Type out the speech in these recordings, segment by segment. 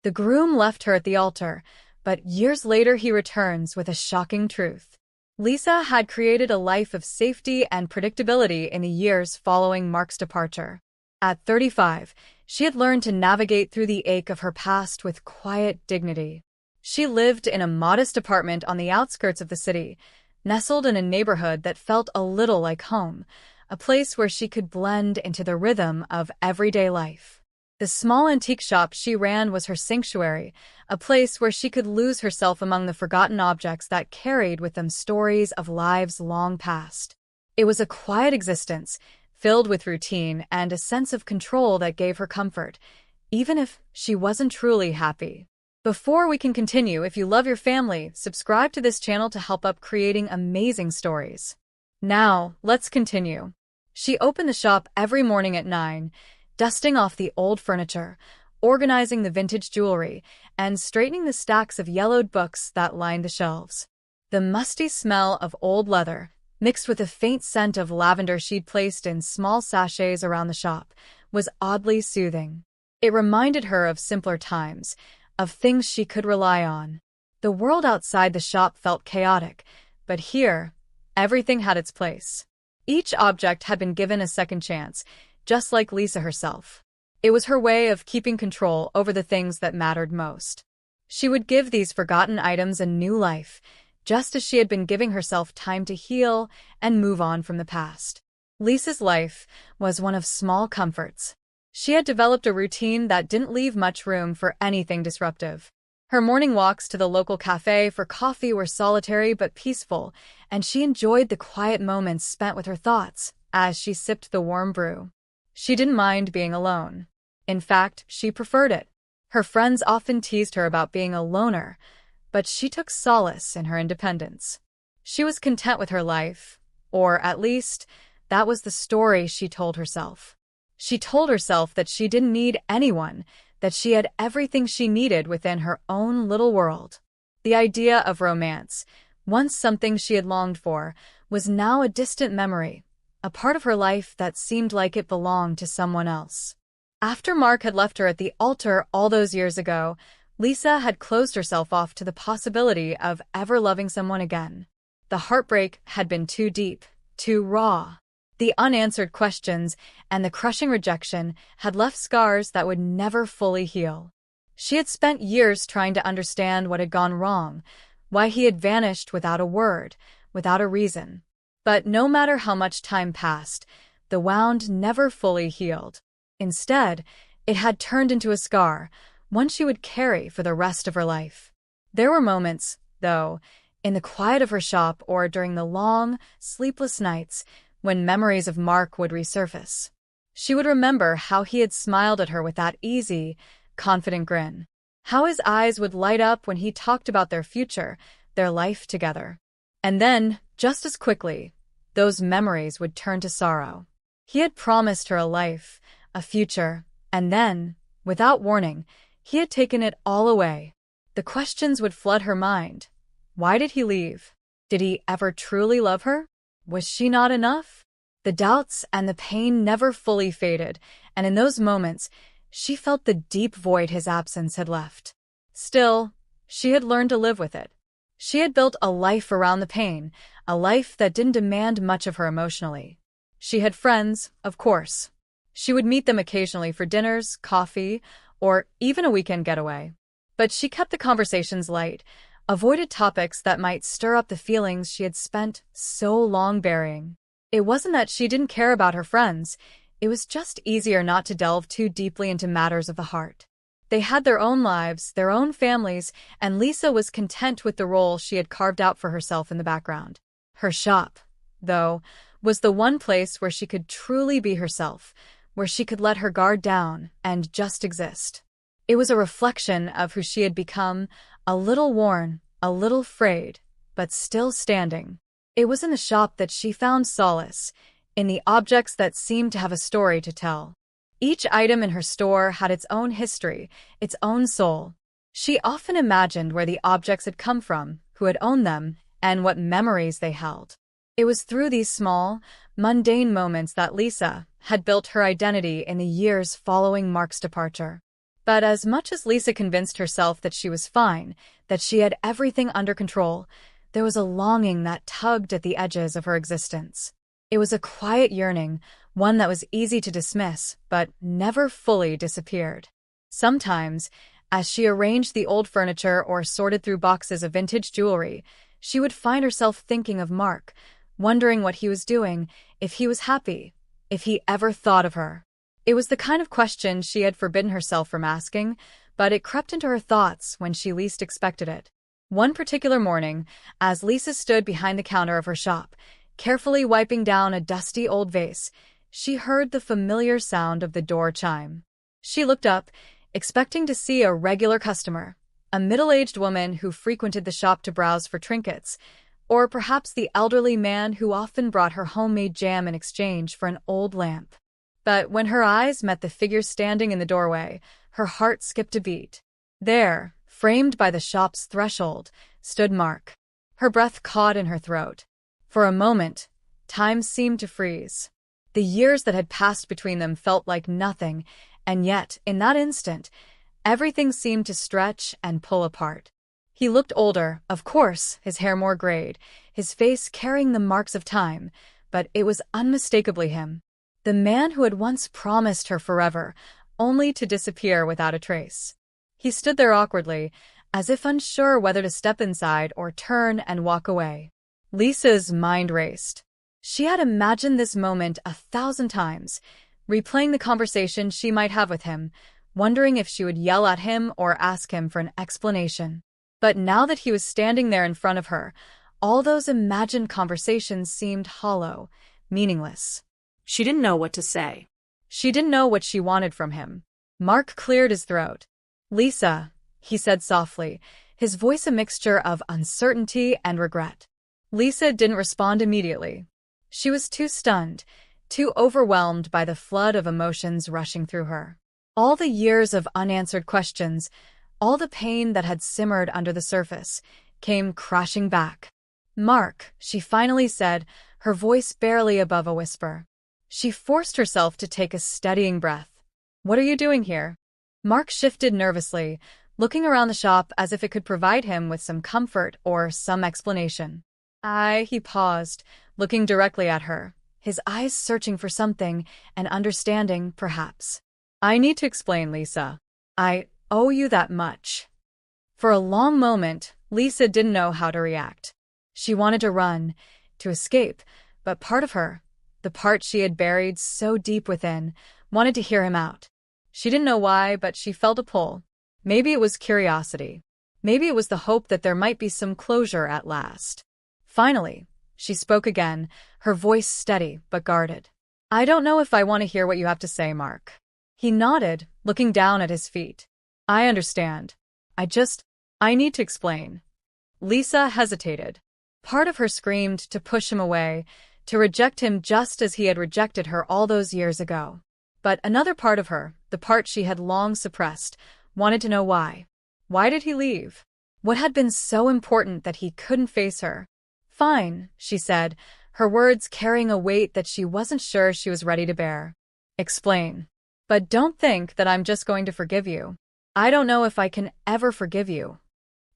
The groom left her at the altar, but years later he returns with a shocking truth. Lisa had created a life of safety and predictability in the years following Mark's departure. At 35, she had learned to navigate through the ache of her past with quiet dignity. She lived in a modest apartment on the outskirts of the city, nestled in a neighborhood that felt a little like home, a place where she could blend into the rhythm of everyday life. The small antique shop she ran was her sanctuary, a place where she could lose herself among the forgotten objects that carried with them stories of lives long past. It was a quiet existence, filled with routine and a sense of control that gave her comfort, even if she wasn't truly happy. Before we can continue, if you love your family, subscribe to this channel to help up creating amazing stories. Now, let's continue. She opened the shop every morning at 9, dusting off the old furniture, organizing the vintage jewelry, and straightening the stacks of yellowed books that lined the shelves. The musty smell of old leather, mixed with a faint scent of lavender she'd placed in small sachets around the shop, was oddly soothing. It reminded her of simpler times, of things she could rely on. The world outside the shop felt chaotic, but here, everything had its place. Each object had been given a second chance, just like Lisa herself. It was her way of keeping control over the things that mattered most. She would give these forgotten items a new life, just as she had been giving herself time to heal and move on from the past. Lisa's life was one of small comforts. She had developed a routine that didn't leave much room for anything disruptive. Her morning walks to the local cafe for coffee were solitary but peaceful, and she enjoyed the quiet moments spent with her thoughts as she sipped the warm brew. She didn't mind being alone. In fact, she preferred it. Her friends often teased her about being a loner, but she took solace in her independence. She was content with her life, or at least, that was the story she told herself. She told herself that she didn't need anyone, that she had everything she needed within her own little world. The idea of romance, once something she had longed for, was now a distant memory, a part of her life that seemed like it belonged to someone else. After Mark had left her at the altar all those years ago, Lisa had closed herself off to the possibility of ever loving someone again. The heartbreak had been too deep, too raw. The unanswered questions and the crushing rejection had left scars that would never fully heal. She had spent years trying to understand what had gone wrong, why he had vanished without a word, without a reason. But no matter how much time passed, the wound never fully healed. Instead, it had turned into a scar, one she would carry for the rest of her life. There were moments, though, in the quiet of her shop or during the long, sleepless nights, when memories of Mark would resurface. She would remember how he had smiled at her with that easy, confident grin, how his eyes would light up when he talked about their future, their life together. And then, just as quickly, those memories would turn to sorrow. He had promised her a life, a future, and then, without warning, he had taken it all away. The questions would flood her mind. Why did he leave? Did he ever truly love her? Was she not enough? The doubts and the pain never fully faded, and in those moments, she felt the deep void his absence had left. Still, she had learned to live with it. She had built a life around the pain, a life that didn't demand much of her emotionally. She had friends, of course. She would meet them occasionally for dinners, coffee, or even a weekend getaway. But she kept the conversations light, avoided topics that might stir up the feelings she had spent so long burying. It wasn't that she didn't care about her friends, it was just easier not to delve too deeply into matters of the heart. They had their own lives, their own families, and Lisa was content with the role she had carved out for herself in the background. Her shop, though, was the one place where she could truly be herself, where she could let her guard down and just exist. It was a reflection of who she had become, a little worn, a little frayed, but still standing. It was in the shop that she found solace, in the objects that seemed to have a story to tell. Each item in her store had its own history, its own soul. She often imagined where the objects had come from, who had owned them, and what memories they held. It was through these small, mundane moments that Lisa had built her identity in the years following Mark's departure. But as much as Lisa convinced herself that she was fine, that she had everything under control, there was a longing that tugged at the edges of her existence. It was a quiet yearning, one that was easy to dismiss, but never fully disappeared. Sometimes, as she arranged the old furniture or sorted through boxes of vintage jewelry, she would find herself thinking of Mark, wondering what he was doing, if he was happy, if he ever thought of her. It was the kind of question she had forbidden herself from asking, but it crept into her thoughts when she least expected it. One particular morning, as Lisa stood behind the counter of her shop, carefully wiping down a dusty old vase, she heard the familiar sound of the door chime. She looked up, expecting to see a regular customer, a middle-aged woman who frequented the shop to browse for trinkets, or perhaps the elderly man who often brought her homemade jam in exchange for an old lamp. But when her eyes met the figure standing in the doorway, her heart skipped a beat. There, framed by the shop's threshold, stood Mark. Her breath caught in her throat. For a moment, time seemed to freeze. The years that had passed between them felt like nothing, and yet, in that instant, everything seemed to stretch and pull apart. He looked older, of course, his hair more grayed, his face carrying the marks of time, but it was unmistakably him. The man who had once promised her forever, only to disappear without a trace. He stood there awkwardly, as if unsure whether to step inside or turn and walk away. Lisa's mind raced. She had imagined this moment 1,000 times, replaying the conversation she might have with him, wondering if she would yell at him or ask him for an explanation. But now that he was standing there in front of her, all those imagined conversations seemed hollow, meaningless. She didn't know what to say. She didn't know what she wanted from him. Mark cleared his throat. "Lisa," he said softly, his voice a mixture of uncertainty and regret. Lisa didn't respond immediately. She was too stunned, too overwhelmed by the flood of emotions rushing through her. All the years of unanswered questions, all the pain that had simmered under the surface, came crashing back. "Mark," she finally said, her voice barely above a whisper. She forced herself to take a steadying breath. "What are you doing here?" Mark shifted nervously, looking around the shop as if it could provide him with some comfort or some explanation. He paused, looking directly at her, his eyes searching for something, an understanding, perhaps. "I need to explain, Lisa. I owe you that much." For a long moment, Lisa didn't know how to react. She wanted to run, to escape, but part of her, the part she had buried so deep within, wanted to hear him out. She didn't know why, but she felt a pull. Maybe it was curiosity. Maybe it was the hope that there might be some closure at last. Finally, she spoke again, her voice steady but guarded. "I don't know if I want to hear what you have to say, Mark." He nodded, looking down at his feet. "I understand. I need to explain." Lisa hesitated. Part of her screamed to push him away, to reject him just as he had rejected her all those years ago. But another part of her, the part she had long suppressed, wanted to know why. Why did he leave? What had been so important that he couldn't face her? "Fine," she said, her words carrying a weight that she wasn't sure she was ready to bear. "Explain. But don't think that I'm just going to forgive you. I don't know if I can ever forgive you."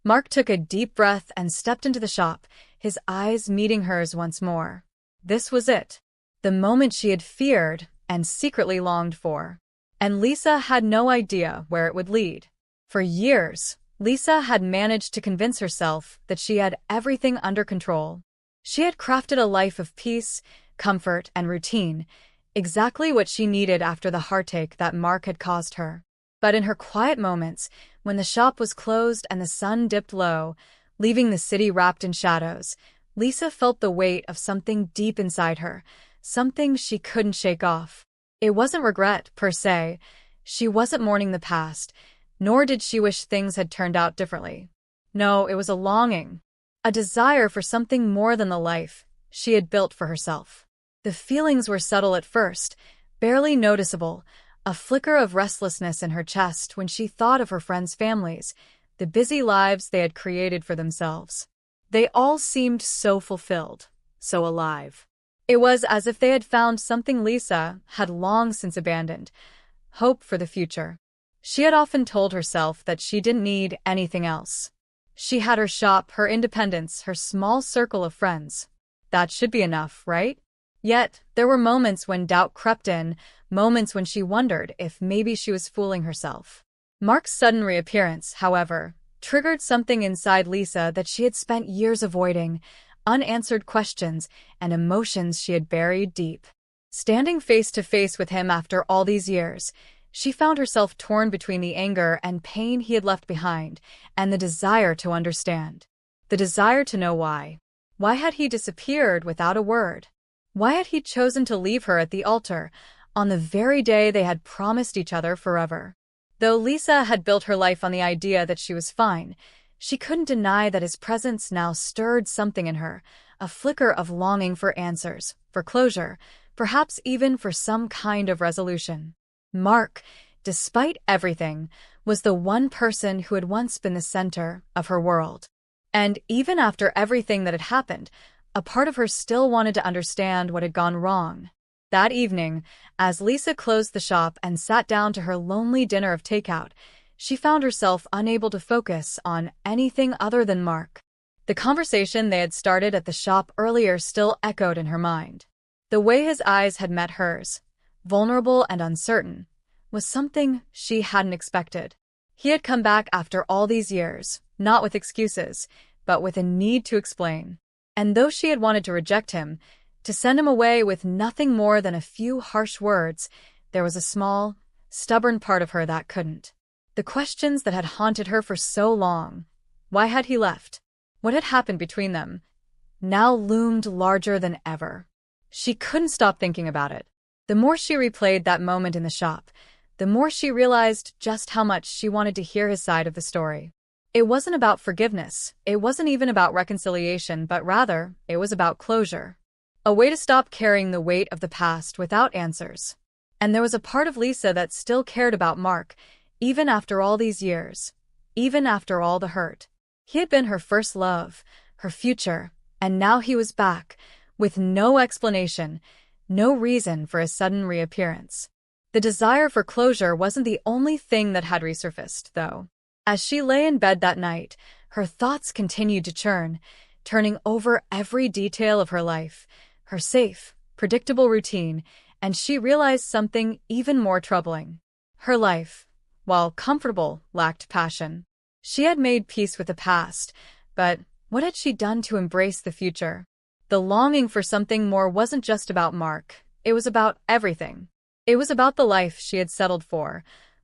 Mark took a deep breath and stepped into the shop, his eyes meeting hers once more. This was it. The moment she had feared and secretly longed for. And Lisa had no idea where it would lead. For years, Lisa had managed to convince herself that she had everything under control. She had crafted a life of peace, comfort, and routine, exactly what she needed after the heartache that Mark had caused her. But in her quiet moments, when the shop was closed and the sun dipped low, leaving the city wrapped in shadows, Lisa felt the weight of something deep inside her, something she couldn't shake off. It wasn't regret, per se. She wasn't mourning the past, nor did she wish things had turned out differently. No, it was a longing, a desire for something more than the life she had built for herself. The feelings were subtle at first, barely noticeable, a flicker of restlessness in her chest when she thought of her friends' families, the busy lives they had created for themselves. They all seemed so fulfilled, so alive. It was as if they had found something Lisa had long since abandoned, hope for the future. She had often told herself that she didn't need anything else. She had her shop, her independence, her small circle of friends. That should be enough, right? Yet, there were moments when doubt crept in, moments when she wondered if maybe she was fooling herself. Mark's sudden reappearance, however, triggered something inside Lisa that she had spent years avoiding, unanswered questions and emotions she had buried deep. Standing face to face with him after all these years, she found herself torn between the anger and pain he had left behind, and the desire to understand. The desire to know why. Why had he disappeared without a word? Why had he chosen to leave her at the altar, on the very day they had promised each other forever? Though Lisa had built her life on the idea that she was fine, she couldn't deny that his presence now stirred something in her, a flicker of longing for answers, for closure, perhaps even for some kind of resolution. Mark, despite everything, was the one person who had once been the center of her world. And even after everything that had happened, a part of her still wanted to understand what had gone wrong. That evening, as Lisa closed the shop and sat down to her lonely dinner of takeout, she found herself unable to focus on anything other than Mark. The conversation they had started at the shop earlier still echoed in her mind. The way his eyes had met hers, vulnerable and uncertain, was something she hadn't expected. He had come back after all these years, not with excuses, but with a need to explain. And though she had wanted to reject him, to send him away with nothing more than a few harsh words, there was a small, stubborn part of her that couldn't. The questions that had haunted her for so long, why had he left? What had happened between them? Now loomed larger than ever. She couldn't stop thinking about it. The more she replayed that moment in the shop, the more she realized just how much she wanted to hear his side of the story. It wasn't about forgiveness, it wasn't even about reconciliation, but rather, it was about closure. A way to stop carrying the weight of the past without answers. And there was a part of Lisa that still cared about Mark, even after all these years, even after all the hurt. He had been her first love, her future, and now he was back, with no explanation, no reason for his sudden reappearance. The desire for closure wasn't the only thing that had resurfaced, though. As she lay in bed that night, her thoughts continued to churn, turning over every detail of her life, her safe, predictable routine, and she realized something even more troubling. Her life, while comfortable, lacked passion. She had made peace with the past, but what had she done to embrace the future? The longing for something more wasn't just about Mark, it was about everything. It was about the life she had settled for,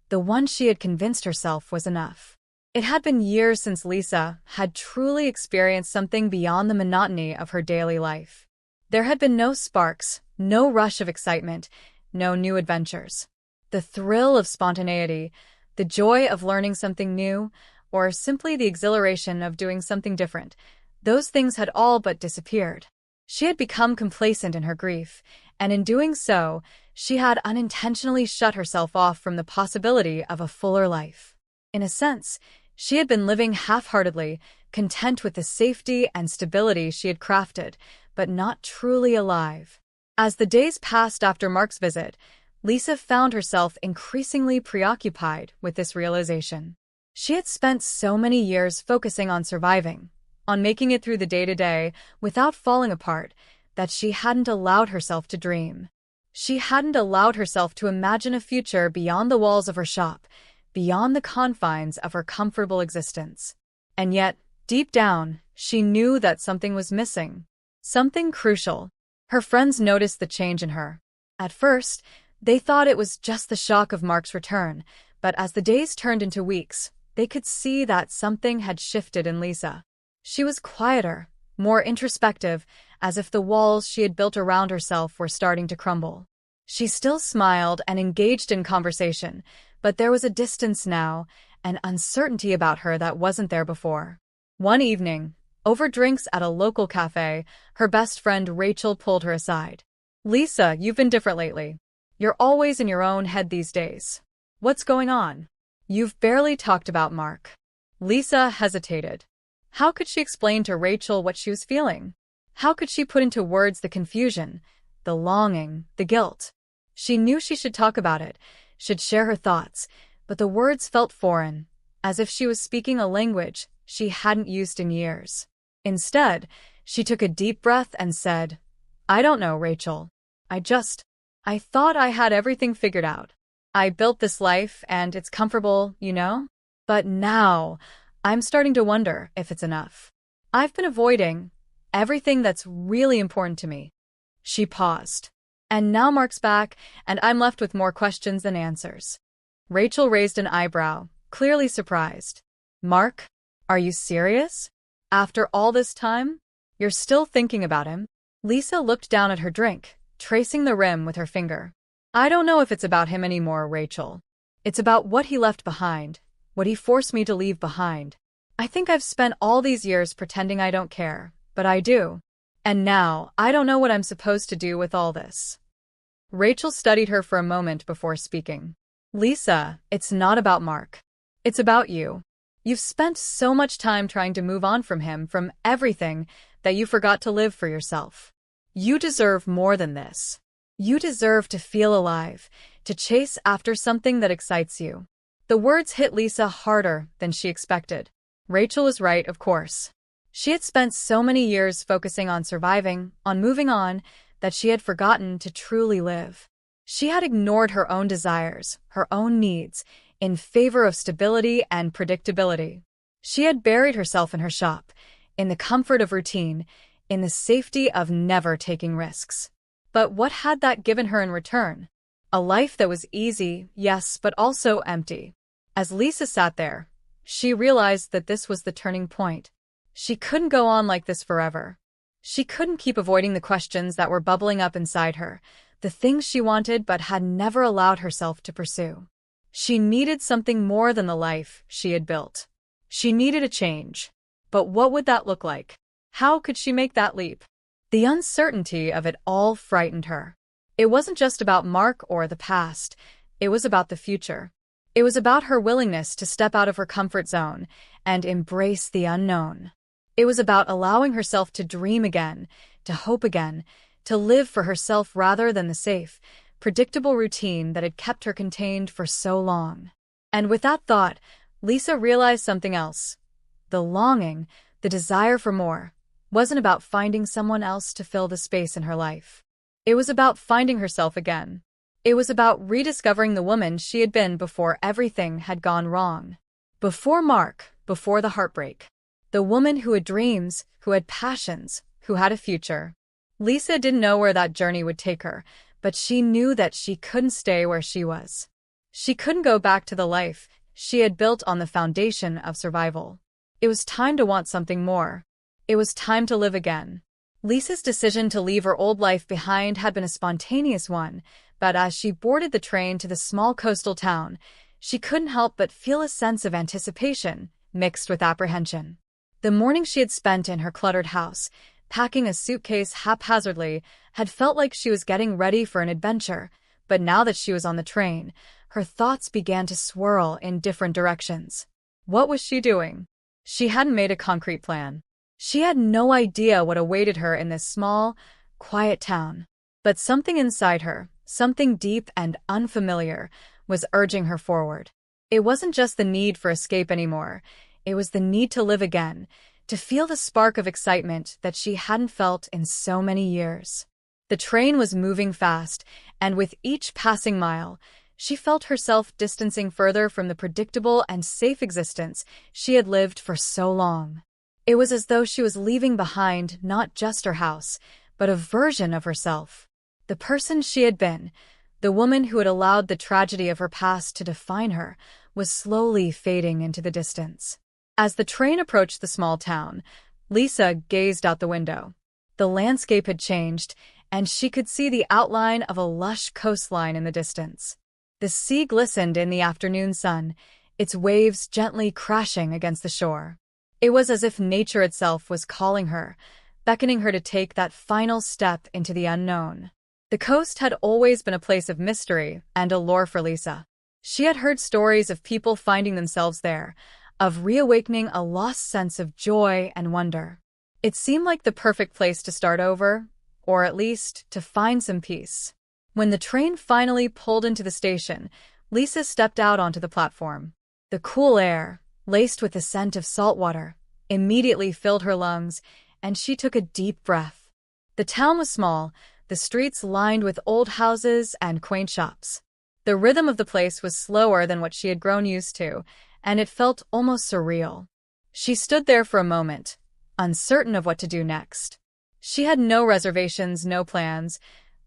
the one she had convinced herself was enough. It had been years since Lisa had truly experienced something beyond the monotony of her daily life. There had been no sparks, no rush of excitement, no new adventures. The thrill of spontaneity, the joy of learning something new, or simply the exhilaration of doing something different, those things had all but disappeared. She had become complacent in her grief, and in doing so, she had unintentionally shut herself off from the possibility of a fuller life. In a sense, she had been living half-heartedly, content with the safety and stability she had crafted, but not truly alive. As the days passed after Mark's visit, Lisa found herself increasingly preoccupied with this realization. She had spent so many years focusing on surviving, on making it through the day-to-day without falling apart, that she hadn't allowed herself to dream. She hadn't allowed herself to imagine a future beyond the walls of her shop, beyond the confines of her comfortable existence. And yet, deep down, she knew that something was missing. Something crucial. Her friends noticed the change in her. At first, they thought it was just the shock of Mark's return, but as the days turned into weeks, they could see that something had shifted in Lisa. She was quieter, more introspective, as if the walls she had built around herself were starting to crumble. She still smiled and engaged in conversation, but there was a distance now, an uncertainty about her that wasn't there before. One evening, over drinks at a local cafe, her best friend Rachel pulled her aside. "Lisa, you've been different lately. You're always in your own head these days. What's going on? You've barely talked about Mark." Lisa hesitated. How could she explain to Rachel what she was feeling? How could she put into words the confusion, the longing, the guilt? She knew she should talk about it, should share her thoughts, but the words felt foreign, as if she was speaking a language she hadn't used in years. Instead, she took a deep breath and said, "I don't know, Rachel. I thought I had everything figured out. I built this life and it's comfortable, you know? But now, I'm starting to wonder if it's enough. I've been avoiding everything that's really important to me." She paused. And now Mark's back, and I'm left with more questions than answers. Rachel raised an eyebrow, clearly surprised. "Mark? Are you serious? After all this time? You're still thinking about him?" Lisa looked down at her drink, tracing the rim with her finger. "I don't know if it's about him anymore, Rachel. It's about what he left behind, what he forced me to leave behind. I think I've spent all these years pretending I don't care, but I do. And now, I don't know what I'm supposed to do with all this." Rachel studied her for a moment before speaking. "Lisa, it's not about Mark. It's about you. You've spent so much time trying to move on from him, from everything, that you forgot to live for yourself. You deserve more than this. You deserve to feel alive, to chase after something that excites you." The words hit Lisa harder than she expected. Rachel was right, of course. She had spent so many years focusing on surviving, on moving on, that she had forgotten to truly live. She had ignored her own desires, her own needs, in favor of stability and predictability. She had buried herself in her shop, in the comfort of routine, in the safety of never taking risks. But what had that given her in return? A life that was easy, yes, but also empty. As Lisa sat there, she realized that this was the turning point. She couldn't go on like this forever. She couldn't keep avoiding the questions that were bubbling up inside her, the things she wanted but had never allowed herself to pursue. She needed something more than the life she had built. She needed a change. But what would that look like? How could she make that leap? The uncertainty of it all frightened her. It wasn't just about Mark or the past. It was about the future. It was about her willingness to step out of her comfort zone and embrace the unknown. It was about allowing herself to dream again, to hope again, to live for herself rather than the safe, predictable routine that had kept her contained for so long. And with that thought, Lisa realized something else. The longing, the desire for more, wasn't about finding someone else to fill the space in her life. It was about finding herself again. It was about rediscovering the woman she had been before everything had gone wrong. Before Mark, before the heartbreak. The woman who had dreams, who had passions, who had a future. Lisa didn't know where that journey would take her, but she knew that she couldn't stay where she was. She couldn't go back to the life she had built on the foundation of survival. It was time to want something more. It was time to live again. Lisa's decision to leave her old life behind had been a spontaneous one, but as she boarded the train to the small coastal town, she couldn't help but feel a sense of anticipation mixed with apprehension. The morning she had spent in her cluttered house, packing a suitcase haphazardly, had felt like she was getting ready for an adventure, but now that she was on the train, her thoughts began to swirl in different directions. What was she doing? She hadn't made a concrete plan. She had no idea what awaited her in this small, quiet town. But something inside her, something deep and unfamiliar, was urging her forward. It wasn't just the need for escape anymore. It was the need to live again, to feel the spark of excitement that she hadn't felt in so many years. The train was moving fast, and with each passing mile, she felt herself distancing further from the predictable and safe existence she had lived for so long. It was as though she was leaving behind not just her house, but a version of herself. The person she had been, the woman who had allowed the tragedy of her past to define her, was slowly fading into the distance. As the train approached the small town, Lisa gazed out the window. The landscape had changed, and she could see the outline of a lush coastline in the distance. The sea glistened in the afternoon sun, its waves gently crashing against the shore. It was as if nature itself was calling her, beckoning her to take that final step into the unknown. The coast had always been a place of mystery and allure for Lisa. She had heard stories of people finding themselves there, of reawakening a lost sense of joy and wonder. It seemed like the perfect place to start over, or at least to find some peace. When the train finally pulled into the station, Lisa stepped out onto the platform. The cool air, laced with the scent of salt water, immediately filled her lungs, and she took a deep breath. The town was small, the streets lined with old houses and quaint shops. The rhythm of the place was slower than what she had grown used to, and it felt almost surreal. She stood there for a moment, uncertain of what to do next. She had no reservations, no plans,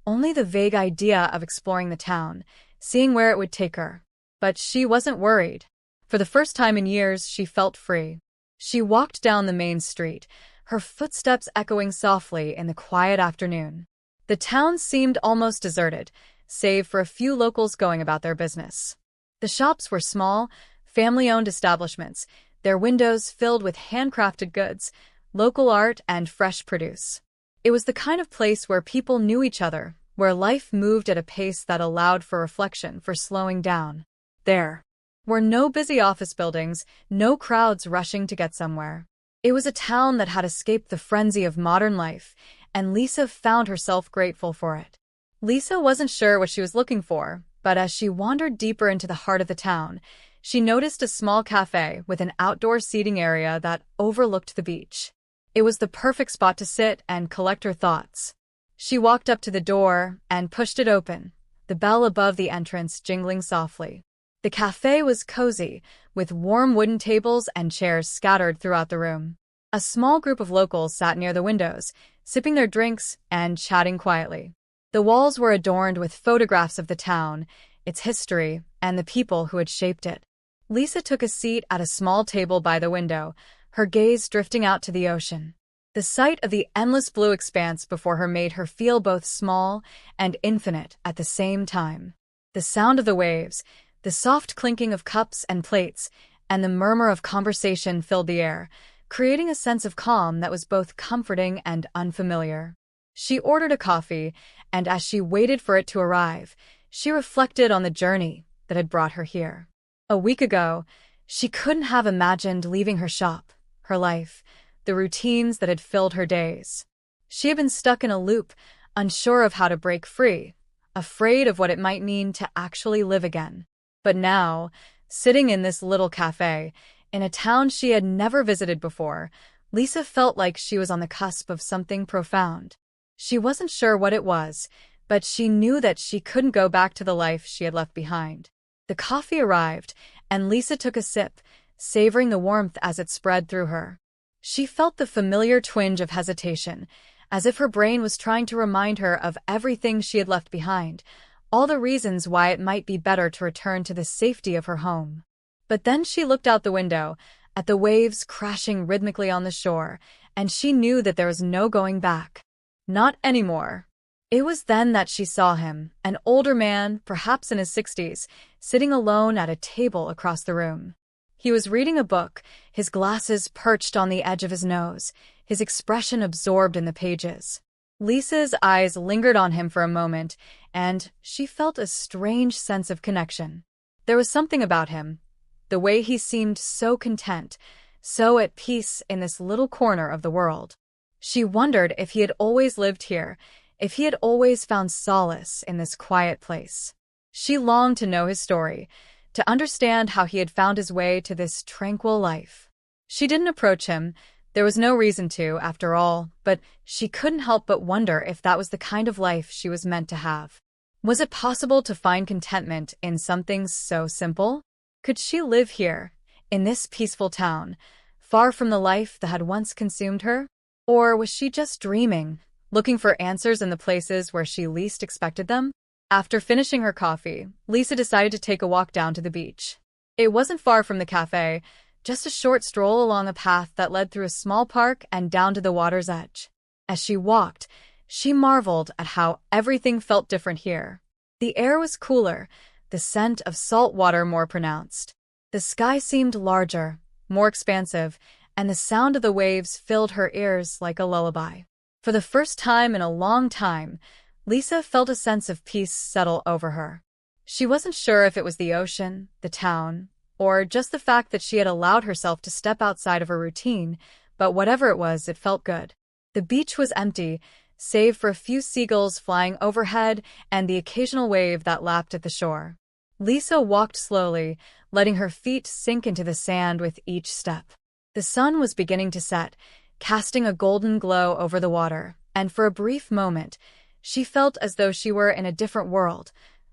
only the vague idea of exploring the town, seeing where it would take her. But she wasn't worried. For the first time in years, she felt free. She walked down the main street, her footsteps echoing softly in the quiet afternoon. The town seemed almost deserted, save for a few locals going about their business. The shops were small, family-owned establishments, their windows filled with handcrafted goods, local art, and fresh produce. It was the kind of place where people knew each other, where life moved at a pace that allowed for reflection, for slowing down. There were no busy office buildings, no crowds rushing to get somewhere. It was a town that had escaped the frenzy of modern life, and Lisa found herself grateful for it. Lisa wasn't sure what she was looking for, but as she wandered deeper into the heart of the town, she noticed a small cafe with an outdoor seating area that overlooked the beach. It was the perfect spot to sit and collect her thoughts. She walked up to the door and pushed it open, the bell above the entrance jingling softly. The cafe was cozy, with warm wooden tables and chairs scattered throughout the room. A small group of locals sat near the windows, sipping their drinks and chatting quietly. The walls were adorned with photographs of the town, its history, and the people who had shaped it. Lisa took a seat at a small table by the window, her gaze drifting out to the ocean. The sight of the endless blue expanse before her made her feel both small and infinite at the same time. The sound of the waves, the soft clinking of cups and plates, and the murmur of conversation filled the air, creating a sense of calm that was both comforting and unfamiliar. She ordered a coffee, and as she waited for it to arrive, she reflected on the journey that had brought her here. A week ago, she couldn't have imagined leaving her shop, her life, the routines that had filled her days. She had been stuck in a loop, unsure of how to break free, afraid of what it might mean to actually live again. But now, sitting in this little cafe, in a town she had never visited before, Lisa felt like she was on the cusp of something profound. She wasn't sure what it was, but she knew that she couldn't go back to the life she had left behind. The coffee arrived, and Lisa took a sip, savoring the warmth as it spread through her. She felt the familiar twinge of hesitation, as if her brain was trying to remind her of everything she had left behind, all the reasons why it might be better to return to the safety of her home. But then she looked out the window, at the waves crashing rhythmically on the shore, and she knew that there was no going back. Not anymore. It was then that she saw him, an older man, perhaps in his 60s, sitting alone at a table across the room. He was reading a book, his glasses perched on the edge of his nose, his expression absorbed in the pages. Lisa's eyes lingered on him for a moment, and she felt a strange sense of connection. There was something about him, the way he seemed so content, so at peace in this little corner of the world. She wondered if he had always lived here, if he had always found solace in this quiet place. She longed to know his story, to understand how he had found his way to this tranquil life. She didn't approach him. There was no reason to, after all, but she couldn't help but wonder if that was the kind of life she was meant to have. Was it possible to find contentment in something so simple? Could she live here, in this peaceful town, far from the life that had once consumed her? Or was she just dreaming, looking for answers in the places where she least expected them? After finishing her coffee, Lisa decided to take a walk down to the beach. It wasn't far from the cafe, just a short stroll along a path that led through a small park and down to the water's edge. As she walked, she marveled at how everything felt different here. The air was cooler, the scent of salt water more pronounced. The sky seemed larger, more expansive, and the sound of the waves filled her ears like a lullaby. For the first time in a long time, Lisa felt a sense of peace settle over her. She wasn't sure if it was the ocean, the town, or just the fact that she had allowed herself to step outside of her routine, but whatever it was, it felt good. The beach was empty, save for a few seagulls flying overhead and the occasional wave that lapped at the shore. Lisa walked slowly, letting her feet sink into the sand with each step. The sun was beginning to set, casting a golden glow over the water, and for a brief moment, she felt as though she were in a different world,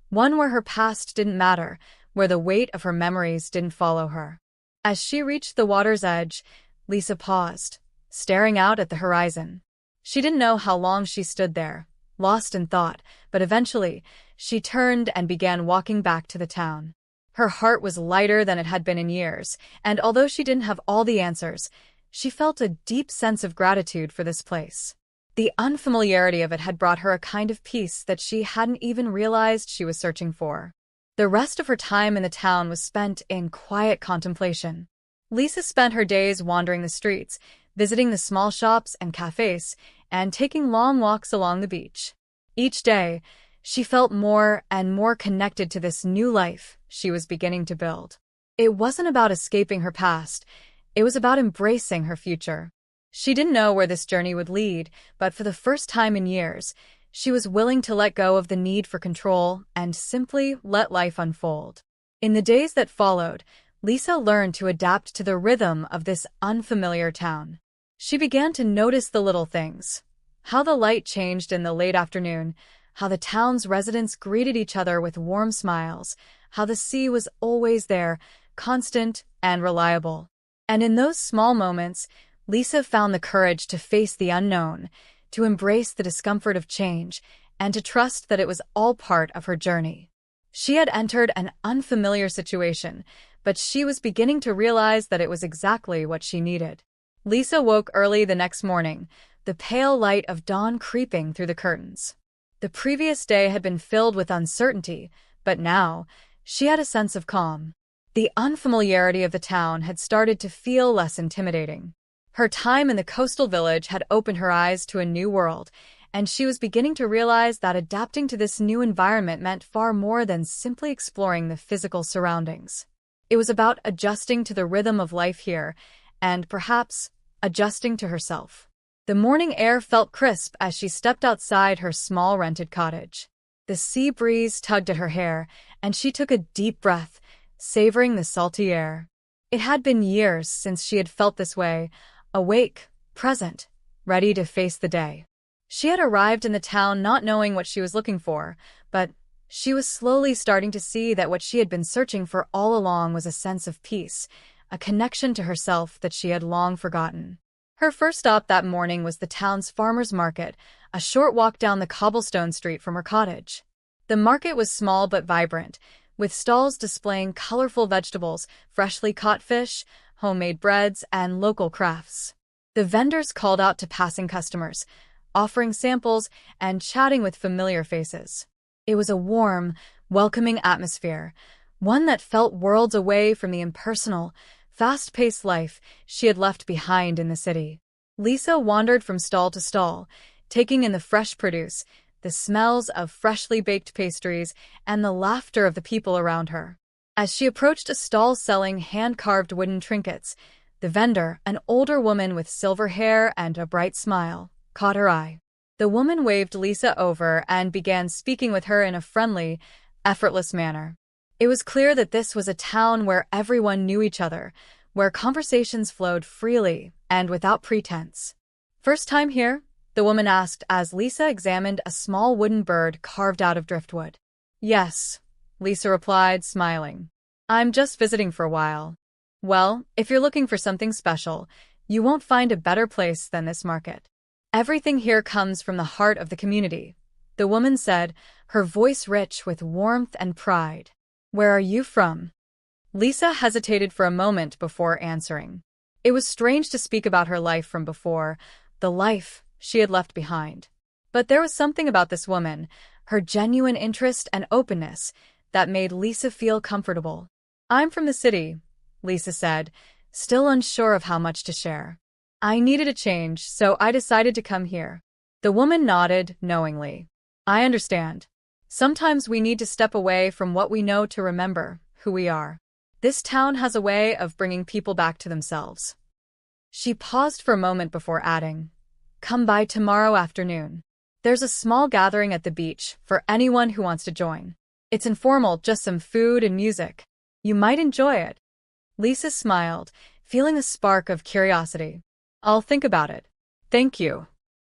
one where her past didn't matter, where the weight of her memories didn't follow her. As she reached the water's edge, Lisa paused, staring out at the horizon. She didn't know how long she stood there, lost in thought, but eventually, she turned and began walking back to the town. Her heart was lighter than it had been in years, and although she didn't have all the answers, she felt a deep sense of gratitude for this place. The unfamiliarity of it had brought her a kind of peace that she hadn't even realized she was searching for. The rest of her time in the town was spent in quiet contemplation. Lisa spent her days wandering the streets, visiting the small shops and cafes, and taking long walks along the beach. Each day, she felt more and more connected to this new life she was beginning to build. It wasn't about escaping her past, it was about embracing her future. She didn't know where this journey would lead, but for the first time in years, she was willing to let go of the need for control and simply let life unfold. In the days that followed, Lisa learned to adapt to the rhythm of this unfamiliar town. She began to notice the little things. How the light changed in the late afternoon, how the town's residents greeted each other with warm smiles, how the sea was always there, constant and reliable. And in those small moments, Lisa found the courage to face the unknown, to embrace the discomfort of change, and to trust that it was all part of her journey. She had entered an unfamiliar situation, but she was beginning to realize that it was exactly what she needed. Lisa woke early the next morning, the pale light of dawn creeping through the curtains. The previous day had been filled with uncertainty, but now, she had a sense of calm. The unfamiliarity of the town had started to feel less intimidating. Her time in the coastal village had opened her eyes to a new world, and she was beginning to realize that adapting to this new environment meant far more than simply exploring the physical surroundings. It was about adjusting to the rhythm of life here, and perhaps adjusting to herself. The morning air felt crisp as she stepped outside her small rented cottage. The sea breeze tugged at her hair, and she took a deep breath, savoring the salty air. It had been years since she had felt this way, awake, present, ready to face the day. She had arrived in the town not knowing what she was looking for, but she was slowly starting to see that what she had been searching for all along was a sense of peace, a connection to herself that she had long forgotten. Her first stop that morning was the town's farmer's market, a short walk down the cobblestone street from her cottage. The market was small but vibrant, with stalls displaying colorful vegetables, freshly caught fish, homemade breads, and local crafts. The vendors called out to passing customers, offering samples and chatting with familiar faces. It was a warm, welcoming atmosphere, one that felt worlds away from the impersonal, fast-paced life she had left behind in the city. Lisa wandered from stall to stall, taking in the fresh produce, the smells of freshly baked pastries, and the laughter of the people around her. As she approached a stall selling hand-carved wooden trinkets, the vendor, an older woman with silver hair and a bright smile, caught her eye. The woman waved Lisa over and began speaking with her in a friendly, effortless manner. It was clear that this was a town where everyone knew each other, where conversations flowed freely and without pretense. "First time here?" the woman asked as Lisa examined a small wooden bird carved out of driftwood. "Yes," Lisa replied, smiling. "I'm just visiting for a while." "Well, if you're looking for something special, you won't find a better place than this market. Everything here comes from the heart of the community," the woman said, her voice rich with warmth and pride. "Where are you from?" Lisa hesitated for a moment before answering. It was strange to speak about her life from before, the life she had left behind. But there was something about this woman, her genuine interest and openness, that made Lisa feel comfortable. "I'm from the city," Lisa said, still unsure of how much to share. "I needed a change, so I decided to come here." The woman nodded knowingly. "I understand. Sometimes we need to step away from what we know to remember who we are. This town has a way of bringing people back to themselves." She paused for a moment before adding, "Come by tomorrow afternoon. There's a small gathering at the beach for anyone who wants to join." It's informal, just some food and music. You might enjoy it. Lisa smiled, feeling a spark of curiosity. I'll think about it. Thank you.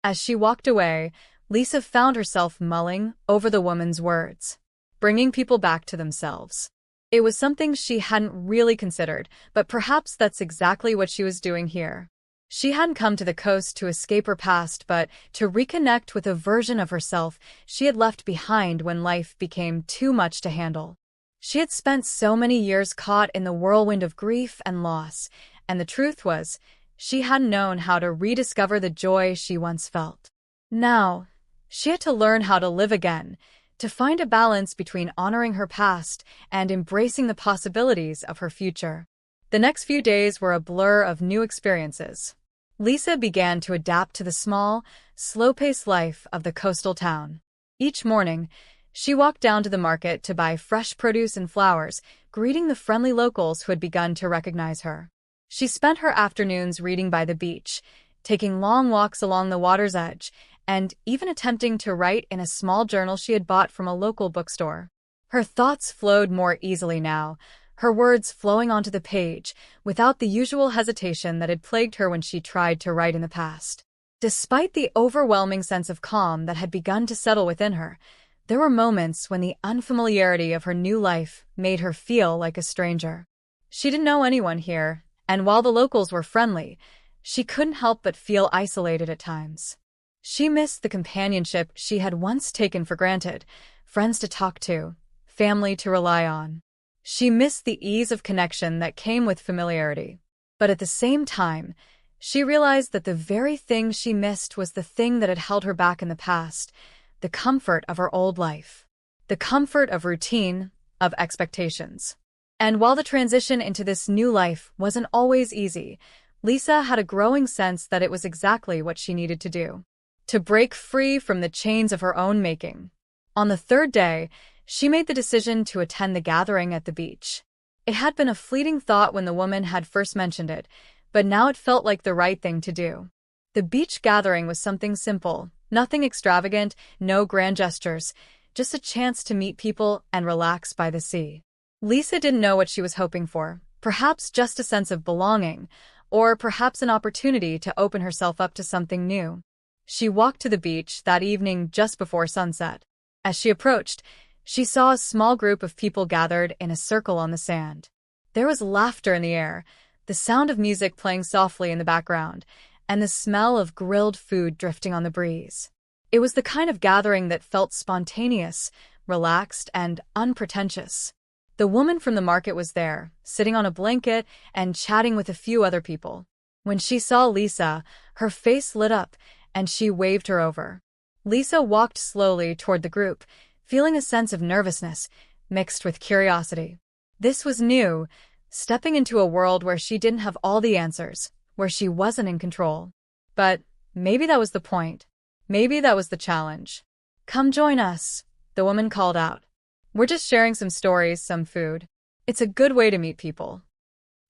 As she walked away, Lisa found herself mulling over the woman's words, bringing people back to themselves. It was something she hadn't really considered, but perhaps that's exactly what she was doing here. She hadn't come to the coast to escape her past, but to reconnect with a version of herself she had left behind when life became too much to handle. She had spent so many years caught in the whirlwind of grief and loss, and the truth was, she hadn't known how to rediscover the joy she once felt. Now, she had to learn how to live again, to find a balance between honoring her past and embracing the possibilities of her future. The next few days were a blur of new experiences. Lisa began to adapt to the small, slow-paced life of the coastal town. Each morning, she walked down to the market to buy fresh produce and flowers, greeting the friendly locals who had begun to recognize her. She spent her afternoons reading by the beach, taking long walks along the water's edge, and even attempting to write in a small journal she had bought from a local bookstore. Her thoughts flowed more easily now, her words flowing onto the page, without the usual hesitation that had plagued her when she tried to write in the past. Despite the overwhelming sense of calm that had begun to settle within her, there were moments when the unfamiliarity of her new life made her feel like a stranger. She didn't know anyone here, and while the locals were friendly, she couldn't help but feel isolated at times. She missed the companionship she had once taken for granted, friends to talk to, family to rely on. She missed the ease of connection that came with familiarity. But at the same time, she realized that the very thing she missed was the thing that had held her back in the past, the comfort of her old life. The comfort of routine, of expectations. And while the transition into this new life wasn't always easy, Lisa had a growing sense that it was exactly what she needed to do. To break free from the chains of her own making. On the third day, she made the decision to attend the gathering at the beach. It had been a fleeting thought when the woman had first mentioned it, but now it felt like the right thing to do. The beach gathering was something simple, nothing extravagant, no grand gestures, just a chance to meet people and relax by the sea. Lisa didn't know what she was hoping for, perhaps just a sense of belonging, or perhaps an opportunity to open herself up to something new. She walked to the beach that evening just before sunset. As she approached, she saw a small group of people gathered in a circle on the sand. There was laughter in the air, the sound of music playing softly in the background, and the smell of grilled food drifting on the breeze. It was the kind of gathering that felt spontaneous, relaxed, and unpretentious. The woman from the market was there, sitting on a blanket and chatting with a few other people. When she saw Lisa, her face lit up, and she waved her over. Lisa walked slowly toward the group, feeling a sense of nervousness, mixed with curiosity. This was new, stepping into a world where she didn't have all the answers, where she wasn't in control. But maybe that was the point. Maybe that was the challenge. Come join us, the woman called out. We're just sharing some stories, some food. It's a good way to meet people.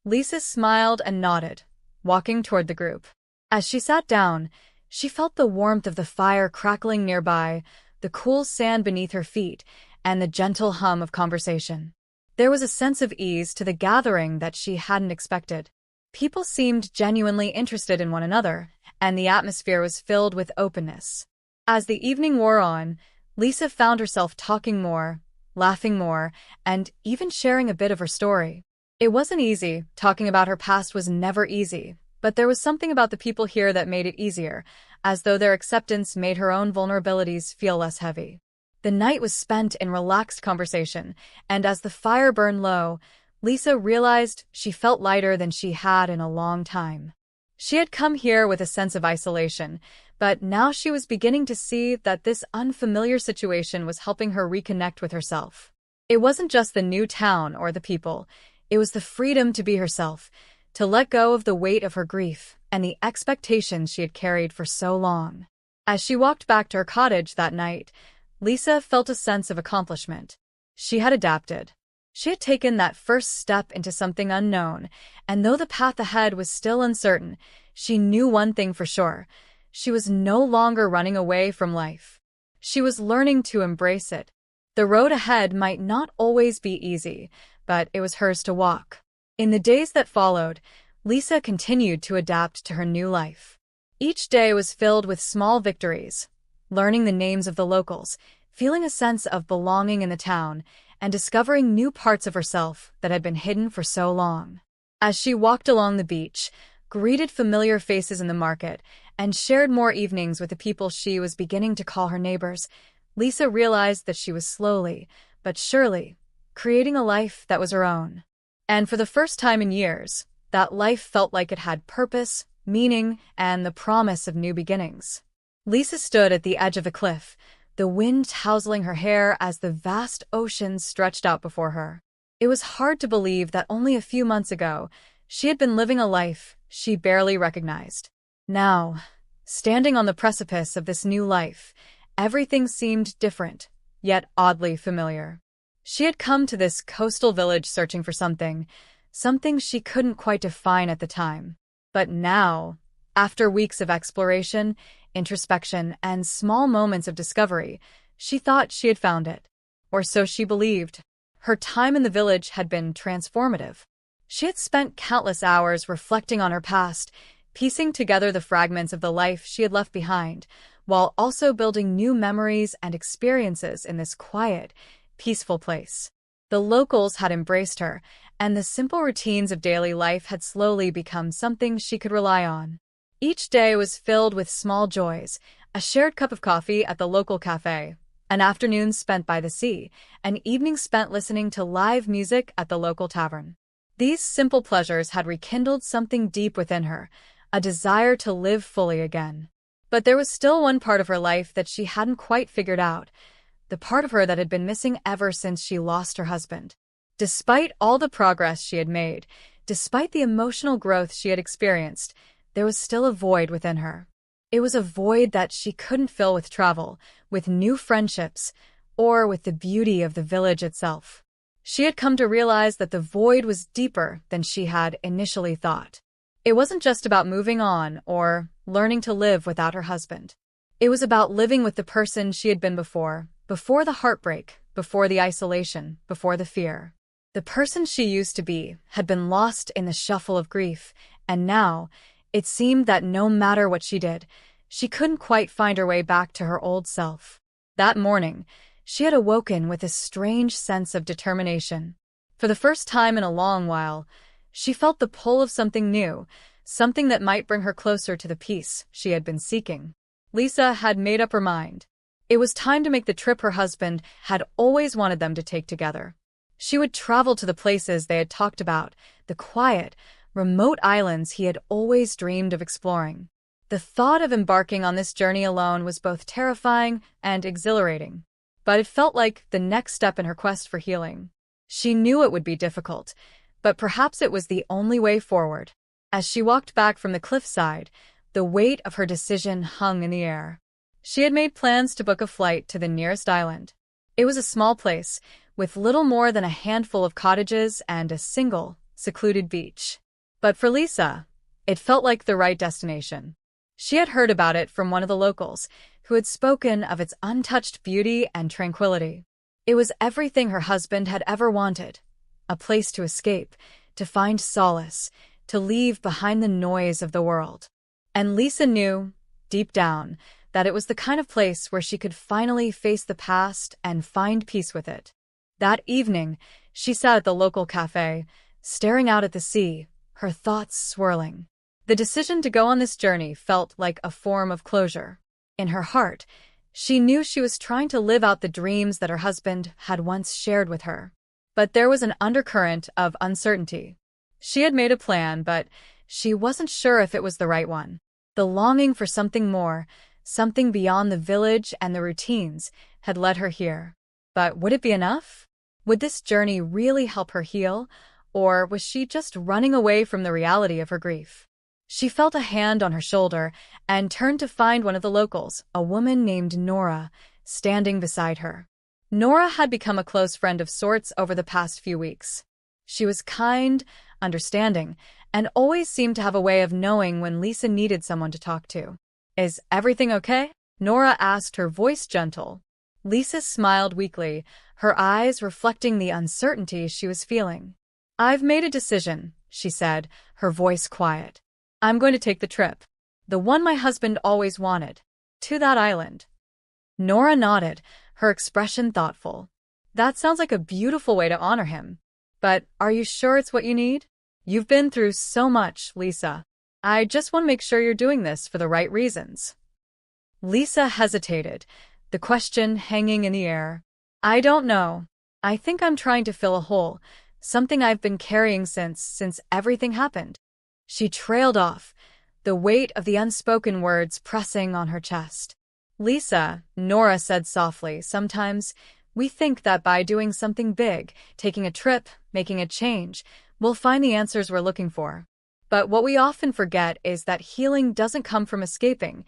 Lisa smiled and nodded, walking toward the group. As she sat down, she felt the warmth of the fire crackling nearby, the cool sand beneath her feet, and the gentle hum of conversation. There was a sense of ease to the gathering that she hadn't expected. People seemed genuinely interested in one another, and the atmosphere was filled with openness. As the evening wore on, Lisa found herself talking more, laughing more, and even sharing a bit of her story. It wasn't easy. Talking about her past was never easy, but there was something about the people here that made it easier, as though their acceptance made her own vulnerabilities feel less heavy. The night was spent in relaxed conversation, and as the fire burned low, Lisa realized she felt lighter than she had in a long time. She had come here with a sense of isolation, but now she was beginning to see that this unfamiliar situation was helping her reconnect with herself. It wasn't just the new town or the people, it was the freedom to be herself, to let go of the weight of her grief and the expectations she had carried for so long. As she walked back to her cottage that night, Lisa felt a sense of accomplishment. She had adapted. She had taken that first step into something unknown, and though the path ahead was still uncertain, she knew one thing for sure. She was no longer running away from life. She was learning to embrace it. The road ahead might not always be easy, but it was hers to walk. In the days that followed, Lisa continued to adapt to her new life. Each day was filled with small victories, learning the names of the locals, feeling a sense of belonging in the town, and discovering new parts of herself that had been hidden for so long. As she walked along the beach, greeted familiar faces in the market, and shared more evenings with the people she was beginning to call her neighbors, Lisa realized that she was slowly, but surely, creating a life that was her own. And for the first time in years, that life felt like it had purpose, meaning, and the promise of new beginnings. Lisa stood at the edge of a cliff, the wind tousling her hair as the vast ocean stretched out before her. It was hard to believe that only a few months ago, she had been living a life she barely recognized. Now, standing on the precipice of this new life, everything seemed different, yet oddly familiar. She had come to this coastal village searching for something she couldn't quite define at the time. But now, after weeks of exploration, introspection, and small moments of discovery, she thought she had found it. Or so she believed. Her time in the village had been transformative. She had spent countless hours reflecting on her past, piecing together the fragments of the life she had left behind, while also building new memories and experiences in this quiet, peaceful place. The locals had embraced her, and the simple routines of daily life had slowly become something she could rely on. Each day was filled with small joys, a shared cup of coffee at the local cafe, an afternoon spent by the sea, an evening spent listening to live music at the local tavern. These simple pleasures had rekindled something deep within her, a desire to live fully again. But there was still one part of her life that she hadn't quite figured out, the part of her that had been missing ever since she lost her husband. Despite all the progress she had made, despite the emotional growth she had experienced, there was still a void within her. It was a void that she couldn't fill with travel, with new friendships, or with the beauty of the village itself. She had come to realize that the void was deeper than she had initially thought. It wasn't just about moving on or learning to live without her husband. It was about living with the person she had been before the heartbreak, before the isolation, before the fear. The person she used to be had been lost in the shuffle of grief, and now, it seemed that no matter what she did, she couldn't quite find her way back to her old self. That morning, she had awoken with a strange sense of determination. For the first time in a long while, she felt the pull of something new, something that might bring her closer to the peace she had been seeking. Lisa had made up her mind. It was time to make the trip her husband had always wanted them to take together. She would travel to the places they had talked about, the quiet, remote islands he had always dreamed of exploring. The thought of embarking on this journey alone was both terrifying and exhilarating, but it felt like the next step in her quest for healing. She knew it would be difficult, but perhaps it was the only way forward. As she walked back from the cliffside, the weight of her decision hung in the air. She had made plans to book a flight to the nearest island. It was a small place, with little more than a handful of cottages and a single, secluded beach. But for Lisa, it felt like the right destination. She had heard about it from one of the locals, who had spoken of its untouched beauty and tranquility. It was everything her husband had ever wanted, a place to escape, to find solace, to leave behind the noise of the world. And Lisa knew, deep down, that it was the kind of place where she could finally face the past and find peace with it. That evening, she sat at the local cafe, staring out at the sea, her thoughts swirling. The decision to go on this journey felt like a form of closure. In her heart, she knew she was trying to live out the dreams that her husband had once shared with her. But there was an undercurrent of uncertainty. She had made a plan, but she wasn't sure if it was the right one. The longing for something more, something beyond the village and the routines, had led her here. But would it be enough? Would this journey really help her heal, or was she just running away from the reality of her grief? She felt a hand on her shoulder and turned to find one of the locals, a woman named Nora, standing beside her. Nora had become a close friend of sorts over the past few weeks. She was kind, understanding, and always seemed to have a way of knowing when Lisa needed someone to talk to. "Is everything okay?" Nora asked, her voice gentle. Lisa smiled weakly, her eyes reflecting the uncertainty she was feeling. "I've made a decision," she said, her voice quiet. "I'm going to take the trip. The one my husband always wanted. To that island." Nora nodded, her expression thoughtful. "That sounds like a beautiful way to honor him. But are you sure it's what you need? You've been through so much, Lisa. I just want to make sure you're doing this for the right reasons." Lisa hesitated, the question hanging in the air. "I don't know. I think I'm trying to fill a hole, something I've been carrying since everything happened." She trailed off, the weight of the unspoken words pressing on her chest. "Lisa," Nora said softly, "sometimes we think that by doing something big, taking a trip, making a change, we'll find the answers we're looking for. But what we often forget is that healing doesn't come from escaping.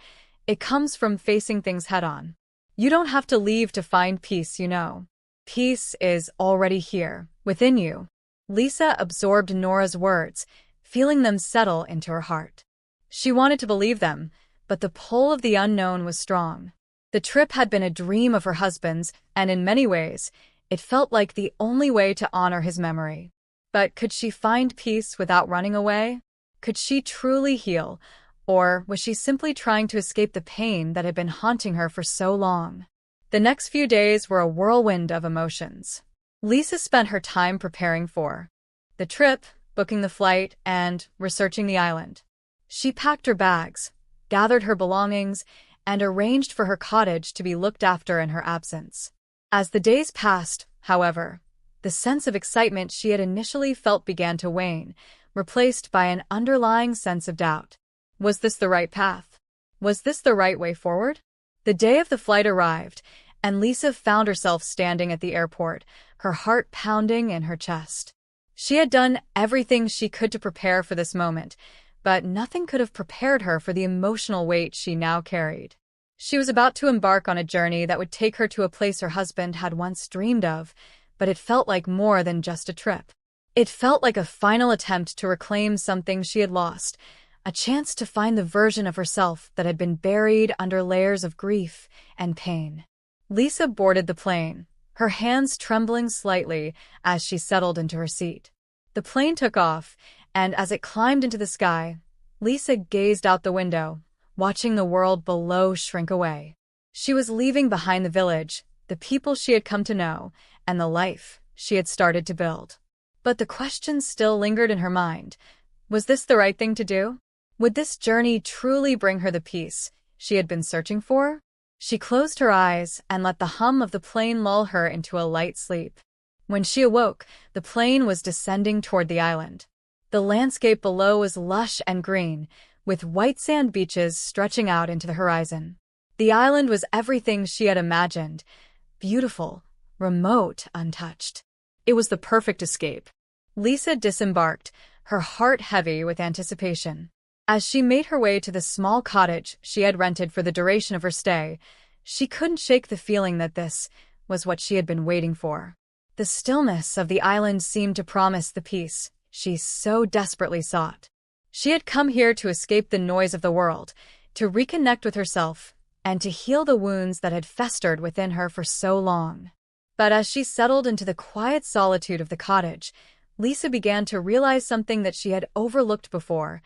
It comes from facing things head-on. You don't have to leave to find peace, you know. Peace is already here, within you." Lisa absorbed Nora's words, feeling them settle into her heart. She wanted to believe them, but the pull of the unknown was strong. The trip had been a dream of her husband's, and in many ways, it felt like the only way to honor his memory. But could she find peace without running away? Could she truly heal, or was she simply trying to escape the pain that had been haunting her for so long? The next few days were a whirlwind of emotions. Lisa spent her time preparing for the trip, booking the flight, and researching the island. She packed her bags, gathered her belongings, and arranged for her cottage to be looked after in her absence. As the days passed, however, the sense of excitement she had initially felt began to wane, replaced by an underlying sense of doubt. Was this the right path? Was this the right way forward? The day of the flight arrived, and Lisa found herself standing at the airport, her heart pounding in her chest. She had done everything she could to prepare for this moment, but nothing could have prepared her for the emotional weight she now carried. She was about to embark on a journey that would take her to a place her husband had once dreamed of, but it felt like more than just a trip. It felt like a final attempt to reclaim something she had lost, a chance to find the version of herself that had been buried under layers of grief and pain. Lisa boarded the plane, her hands trembling slightly as she settled into her seat. The plane took off, and as it climbed into the sky, Lisa gazed out the window, watching the world below shrink away. She was leaving behind the village, the people she had come to know, and the life she had started to build. But the question still lingered in her mind. Was this the right thing to do? Would this journey truly bring her the peace she had been searching for? She closed her eyes and let the hum of the plane lull her into a light sleep. When she awoke, the plane was descending toward the island. The landscape below was lush and green, with white sand beaches stretching out into the horizon. The island was everything she had imagined, beautiful, remote, untouched. It was the perfect escape. Lisa disembarked, her heart heavy with anticipation. As she made her way to the small cottage she had rented for the duration of her stay, she couldn't shake the feeling that this was what she had been waiting for. The stillness of the island seemed to promise the peace she so desperately sought. She had come here to escape the noise of the world, to reconnect with herself, and to heal the wounds that had festered within her for so long. But as she settled into the quiet solitude of the cottage, Lisa began to realize something that she had overlooked before.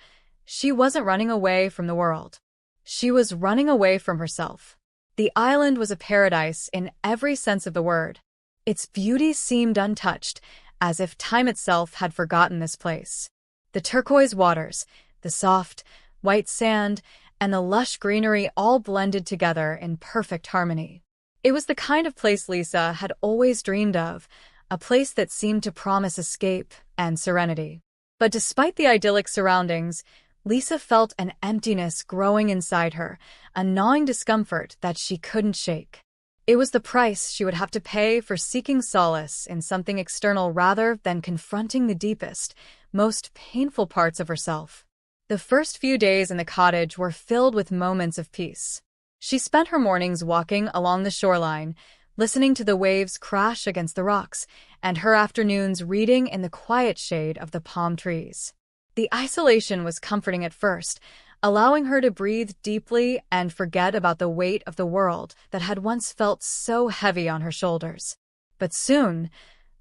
She wasn't running away from the world. She was running away from herself. The island was a paradise in every sense of the word. Its beauty seemed untouched, as if time itself had forgotten this place. The turquoise waters, the soft, white sand, and the lush greenery all blended together in perfect harmony. It was the kind of place Lisa had always dreamed of, a place that seemed to promise escape and serenity. But despite the idyllic surroundings, Lisa felt an emptiness growing inside her, a gnawing discomfort that she couldn't shake. It was the price she would have to pay for seeking solace in something external rather than confronting the deepest, most painful parts of herself. The first few days in the cottage were filled with moments of peace. She spent her mornings walking along the shoreline, listening to the waves crash against the rocks, and her afternoons reading in the quiet shade of the palm trees. The isolation was comforting at first, allowing her to breathe deeply and forget about the weight of the world that had once felt so heavy on her shoulders. But soon,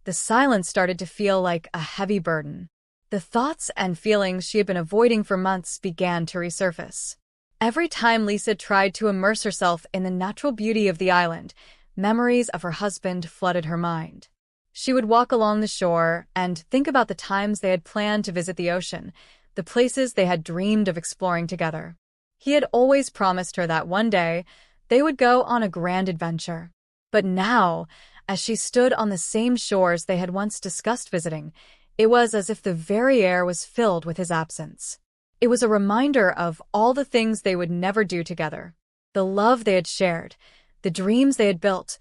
the silence started to feel like a heavy burden. The thoughts and feelings she had been avoiding for months began to resurface. Every time Lisa tried to immerse herself in the natural beauty of the island, memories of her husband flooded her mind. She would walk along the shore and think about the times they had planned to visit the ocean, the places they had dreamed of exploring together. He had always promised her that one day they would go on a grand adventure. But now, as she stood on the same shores they had once discussed visiting, it was as if the very air was filled with his absence. It was a reminder of all the things they would never do together. The love they had shared, the dreams they had built,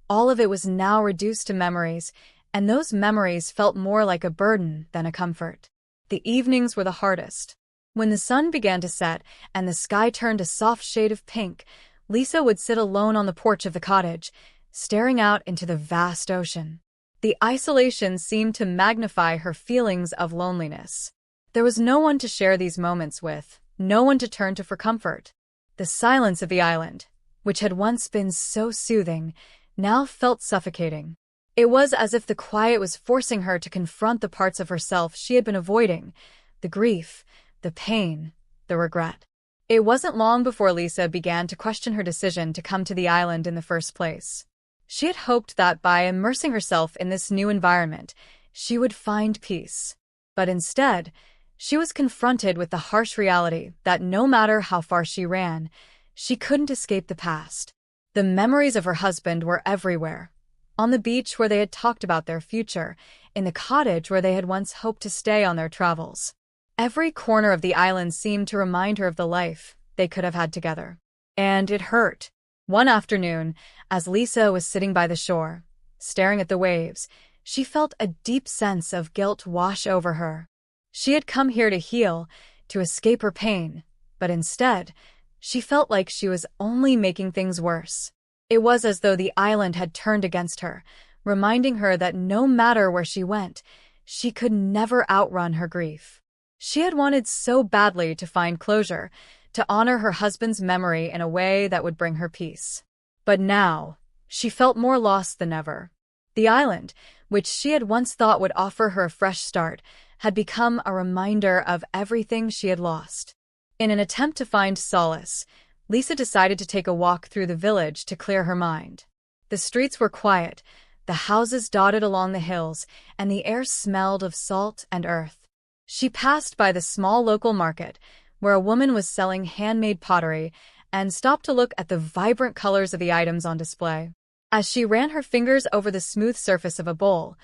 all of it was now reduced to memories, and those memories felt more like a burden than a comfort. The evenings were the hardest. When the sun began to set and the sky turned a soft shade of pink, Lisa would sit alone on the porch of the cottage, staring out into the vast ocean. The isolation seemed to magnify her feelings of loneliness. There was no one to share these moments with, no one to turn to for comfort. The silence of the island, which had once been so soothing, now felt suffocating. It was as if the quiet was forcing her to confront the parts of herself she had been avoiding, the grief, the pain, the regret. It wasn't long before Lisa began to question her decision to come to the island in the first place. She had hoped that by immersing herself in this new environment, she would find peace. But instead, she was confronted with the harsh reality that no matter how far she ran, she couldn't escape the past. The memories of her husband were everywhere. On the beach where they had talked about their future, in the cottage where they had once hoped to stay on their travels. Every corner of the island seemed to remind her of the life they could have had together. And it hurt. One afternoon, as Lisa was sitting by the shore, staring at the waves, she felt a deep sense of guilt wash over her. She had come here to heal, to escape her pain, but instead, she felt like she was only making things worse. It was as though the island had turned against her, reminding her that no matter where she went, she could never outrun her grief. She had wanted so badly to find closure, to honor her husband's memory in a way that would bring her peace. But now, she felt more lost than ever. The island, which she had once thought would offer her a fresh start, had become a reminder of everything she had lost. In an attempt to find solace, Lisa decided to take a walk through the village to clear her mind. The streets were quiet, the houses dotted along the hills, and the air smelled of salt and earth. She passed by the small local market, where a woman was selling handmade pottery, and stopped to look at the vibrant colors of the items on display. As she ran her fingers over the smooth surface of a bowl,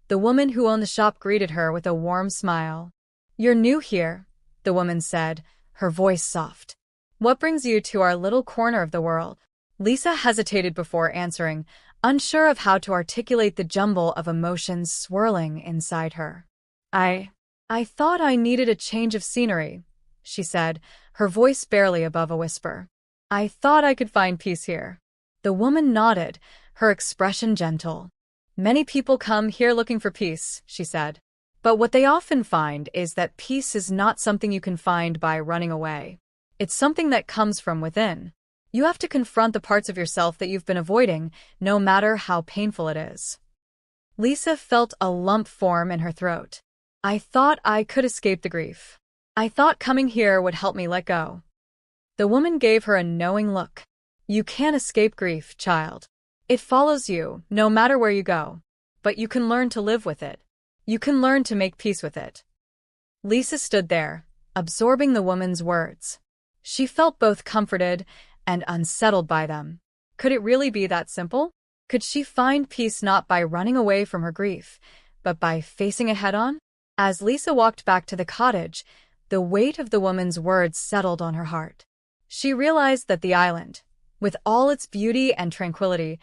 the woman who owned the shop greeted her with a warm smile. "You're new here," the woman said, her voice soft. "What brings you to our little corner of the world?" Lisa hesitated before answering, unsure of how to articulate the jumble of emotions swirling inside her. I thought I needed a change of scenery," she said, her voice barely above a whisper. "I thought I could find peace here." The woman nodded, her expression gentle. "Many people come here looking for peace," she said. "But what they often find is that peace is not something you can find by running away. It's something that comes from within. You have to confront the parts of yourself that you've been avoiding, no matter how painful it is." Lisa felt a lump form in her throat. "I thought I could escape the grief. I thought coming here would help me let go." The woman gave her a knowing look. "You can't escape grief, child. It follows you, no matter where you go. But you can learn to live with it. You can learn to make peace with it." Lisa stood there, absorbing the woman's words. She felt both comforted and unsettled by them. Could it really be that simple? Could she find peace not by running away from her grief, but by facing it head-on? As Lisa walked back to the cottage, the weight of the woman's words settled on her heart. She realized that the island, with all its beauty and tranquility,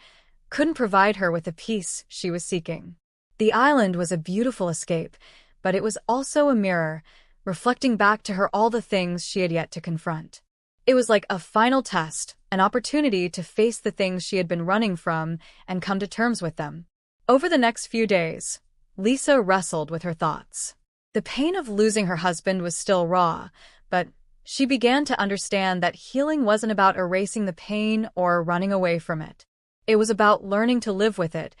couldn't provide her with the peace she was seeking. The island was a beautiful escape, but it was also a mirror, reflecting back to her all the things she had yet to confront. It was like a final test, an opportunity to face the things she had been running from and come to terms with them. Over the next few days, Lisa wrestled with her thoughts. The pain of losing her husband was still raw, but She began to understand that healing wasn't about erasing the pain or running away from it. It was about learning to live with it,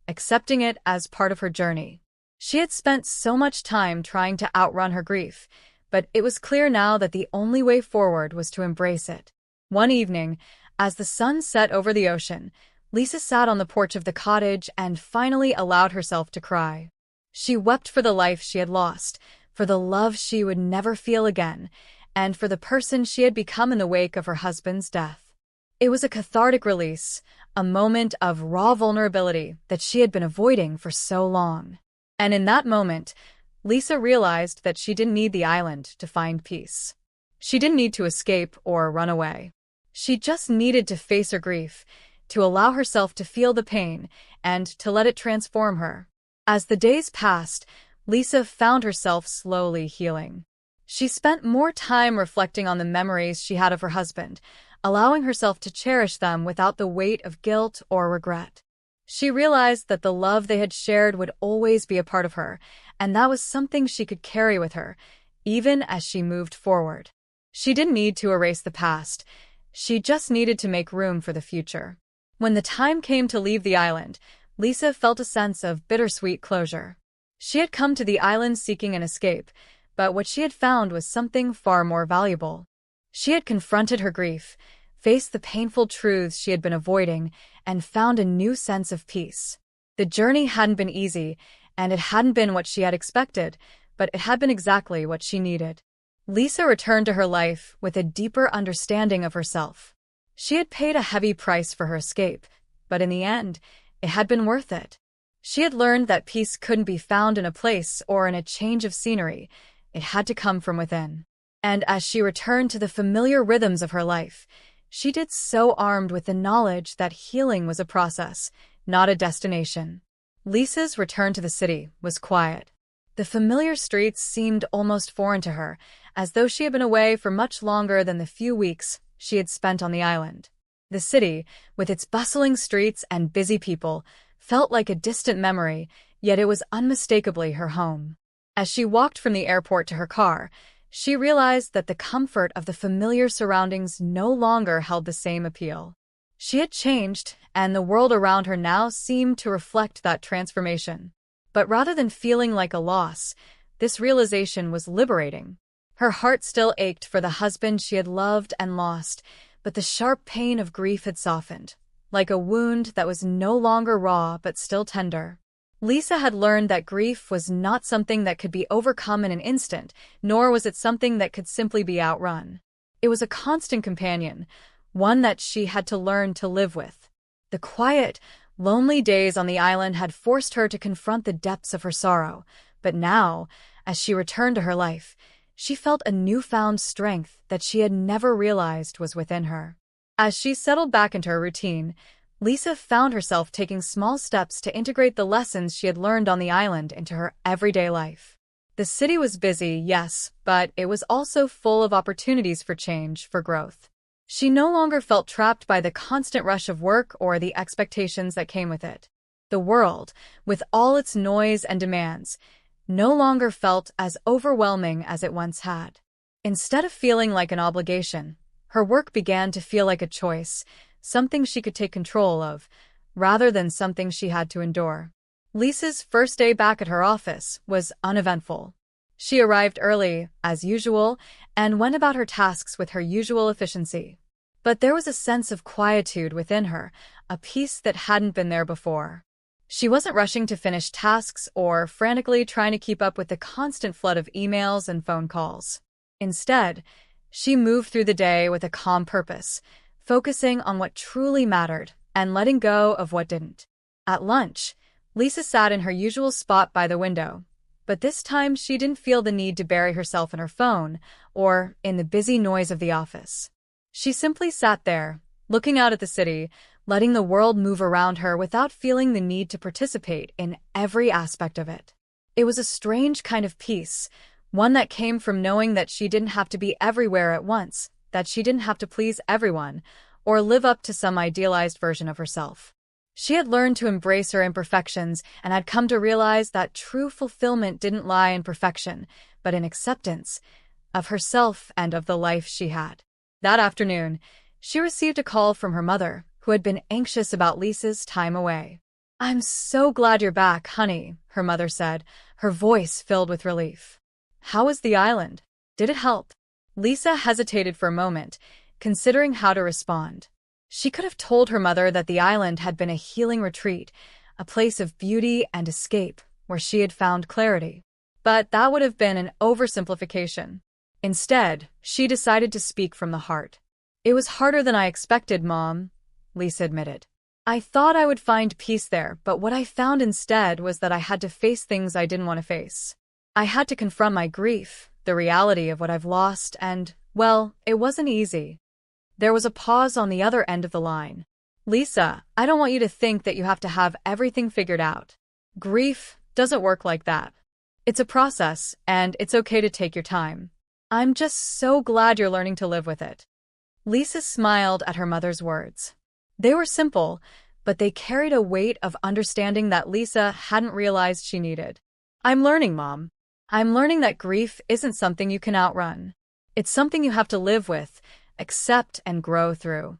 accepting it as part of her journey. She had spent so much time trying to outrun her grief, but it was clear now that the only way forward was to embrace it. One evening, as the sun set over the ocean, Lisa sat on the porch of the cottage and finally allowed herself to cry. She wept for the life she had lost, for the love she would never feel again, and for the person she had become in the wake of her husband's death. It was a cathartic release, a moment of raw vulnerability that she had been avoiding for so long. And in that moment, Lisa realized that she didn't need the island to find peace. She didn't need to escape or run away. She just needed to face her grief, to allow herself to feel the pain, and to let it transform her. As the days passed, Lisa found herself slowly healing. She spent more time reflecting on the memories she had of her husband, allowing herself to cherish them without the weight of guilt or regret. She realized that the love they had shared would always be a part of her, and that was something she could carry with her, even as she moved forward. She didn't need to erase the past. She just needed to make room for the future. When the time came to leave the island, Lisa felt a sense of bittersweet closure. She had come to the island seeking an escape, but what she had found was something far more valuable. She had confronted her grief, faced the painful truths she had been avoiding, and found a new sense of peace. The journey hadn't been easy, and it hadn't been what she had expected, but it had been exactly what she needed. Lisa returned to her life with a deeper understanding of herself. She had paid a heavy price for her escape, but in the end, it had been worth it. She had learned that peace couldn't be found in a place or in a change of scenery. It had to come from within. And as she returned to the familiar rhythms of her life, she did so armed with the knowledge that healing was a process, not a destination. Lisa's return to the city was quiet. The familiar streets seemed almost foreign to her, as though she had been away for much longer than the few weeks she had spent on the island. The city, with its bustling streets and busy people, felt like a distant memory, yet it was unmistakably her home. As she walked from the airport to her car, she realized that the comfort of the familiar surroundings no longer held the same appeal. She had changed, and the world around her now seemed to reflect that transformation. But rather than feeling like a loss, this realization was liberating. Her heart still ached for the husband she had loved and lost, but the sharp pain of grief had softened, like a wound that was no longer raw but still tender. Lisa had learned that grief was not something that could be overcome in an instant, nor was it something that could simply be outrun. It was a constant companion, one that she had to learn to live with. The quiet, lonely days on the island had forced her to confront the depths of her sorrow, but now, as she returned to her life, she felt a newfound strength that she had never realized was within her. As she settled back into her routine, Lisa found herself taking small steps to integrate the lessons she had learned on the island into her everyday life. The city was busy, yes, but it was also full of opportunities for change, for growth. She no longer felt trapped by the constant rush of work or the expectations that came with it. The world, with all its noise and demands, no longer felt as overwhelming as it once had. Instead of feeling like an obligation, her work began to feel like a choice, something she could take control of, rather than something she had to endure. Lisa's first day back at her office was uneventful. She arrived early, as usual, and went about her tasks with her usual efficiency. But there was a sense of quietude within her, a peace that hadn't been there before. She wasn't rushing to finish tasks or frantically trying to keep up with the constant flood of emails and phone calls. Instead, she moved through the day with a calm purpose, focusing on what truly mattered and letting go of what didn't. At lunch, Lisa sat in her usual spot by the window, but this time she didn't feel the need to bury herself in her phone or in the busy noise of the office. She simply sat there, looking out at the city, letting the world move around her without feeling the need to participate in every aspect of it. It was a strange kind of peace, one that came from knowing that she didn't have to be everywhere at once, that she didn't have to please everyone or live up to some idealized version of herself. She had learned to embrace her imperfections and had come to realize that true fulfillment didn't lie in perfection, but in acceptance, of herself and of the life she had. That afternoon, she received a call from her mother, who had been anxious about Lisa's time away. "I'm so glad you're back, honey," her mother said, her voice filled with relief. "How was the island? Did it help?" Lisa hesitated for a moment, considering how to respond. She could have told her mother that the island had been a healing retreat, a place of beauty and escape, where she had found clarity. But that would have been an oversimplification. Instead, she decided to speak from the heart. "It was harder than I expected, Mom," Lisa admitted. "I thought I would find peace there, but what I found instead was that I had to face things I didn't want to face. I had to confront my grief, the reality of what I've lost, and, well, it wasn't easy." There was a pause on the other end of the line. "Lisa, I don't want you to think that you have to have everything figured out. Grief doesn't work like that. It's a process, and it's okay to take your time. I'm just so glad you're learning to live with it." Lisa smiled at her mother's words. They were simple, but they carried a weight of understanding that Lisa hadn't realized she needed. "I'm learning, Mom. I'm learning that grief isn't something you can outrun. It's something you have to live with, accept, and grow through."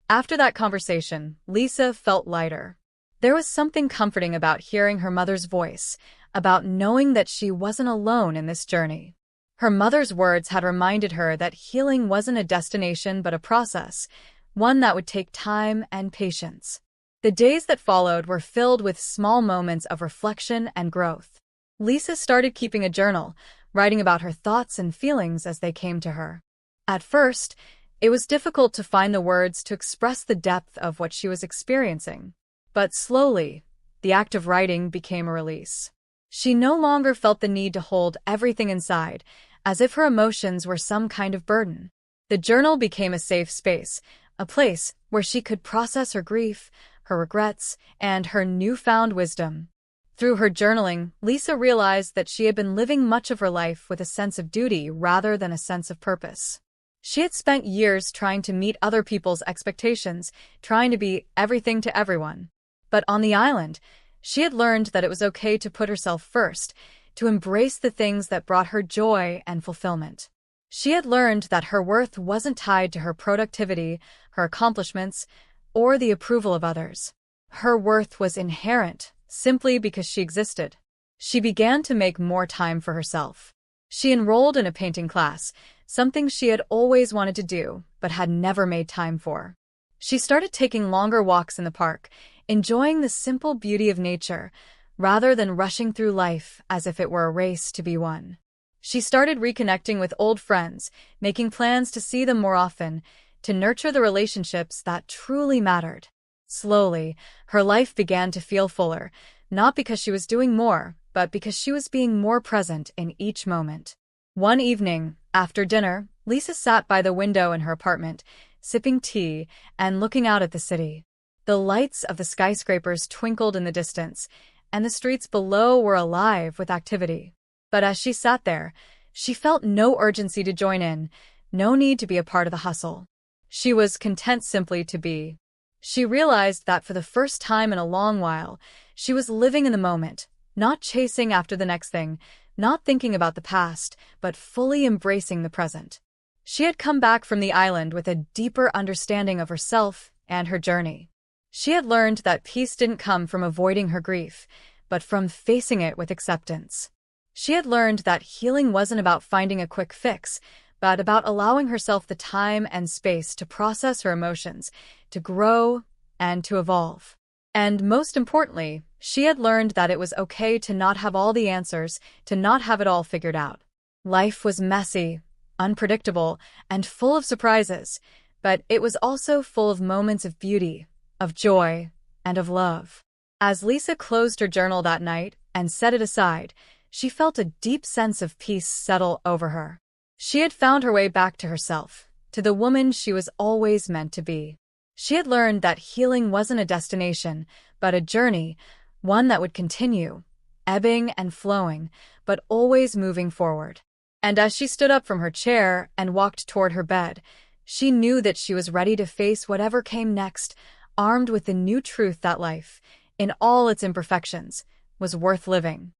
After that conversation, Lisa felt lighter. There was something comforting about hearing her mother's voice, about knowing that she wasn't alone in this journey. Her mother's words had reminded her that healing wasn't a destination but a process, one that would take time and patience. The days that followed were filled with small moments of reflection and growth. Lisa started keeping a journal, writing about her thoughts and feelings as they came to her. At first, it was difficult to find the words to express the depth of what she was experiencing. But slowly, the act of writing became a release. She no longer felt the need to hold everything inside, as if her emotions were some kind of burden. The journal became a safe space, a place where she could process her grief, her regrets, and her newfound wisdom. Through her journaling, Lisa realized that she had been living much of her life with a sense of duty rather than a sense of purpose. She had spent years trying to meet other people's expectations, trying to be everything to everyone. But on the island, she had learned that it was okay to put herself first, to embrace the things that brought her joy and fulfillment. She had learned that her worth wasn't tied to her productivity, her accomplishments, or the approval of others. Her worth was inherent, simply because she existed. She began to make more time for herself. She enrolled in a painting class, something she had always wanted to do, but had never made time for. She started taking longer walks in the park, enjoying the simple beauty of nature, rather than rushing through life as if it were a race to be won. She started reconnecting with old friends, making plans to see them more often, to nurture the relationships that truly mattered. Slowly, her life began to feel fuller, not because she was doing more, but because she was being more present in each moment. One evening, after dinner, Lisa sat by the window in her apartment, sipping tea and looking out at the city. The lights of the skyscrapers twinkled in the distance, and the streets below were alive with activity. But as she sat there, she felt no urgency to join in, no need to be a part of the hustle. She was content simply to be. She realized that for the first time in a long while, she was living in the moment, not chasing after the next thing, not thinking about the past, but fully embracing the present. She had come back from the island with a deeper understanding of herself and her journey. She had learned that peace didn't come from avoiding her grief, but from facing it with acceptance. She had learned that healing wasn't about finding a quick fix, but about allowing herself the time and space to process her emotions, to grow, and to evolve. And most importantly, she had learned that it was okay to not have all the answers, to not have it all figured out. Life was messy, unpredictable, and full of surprises, but it was also full of moments of beauty, of joy, and of love. As Lisa closed her journal that night and set it aside, she felt a deep sense of peace settle over her. She had found her way back to herself, to the woman she was always meant to be. She had learned that healing wasn't a destination, but a journey, one that would continue, ebbing and flowing, but always moving forward. And as she stood up from her chair and walked toward her bed, she knew that she was ready to face whatever came next, armed with the new truth that life, in all its imperfections, was worth living.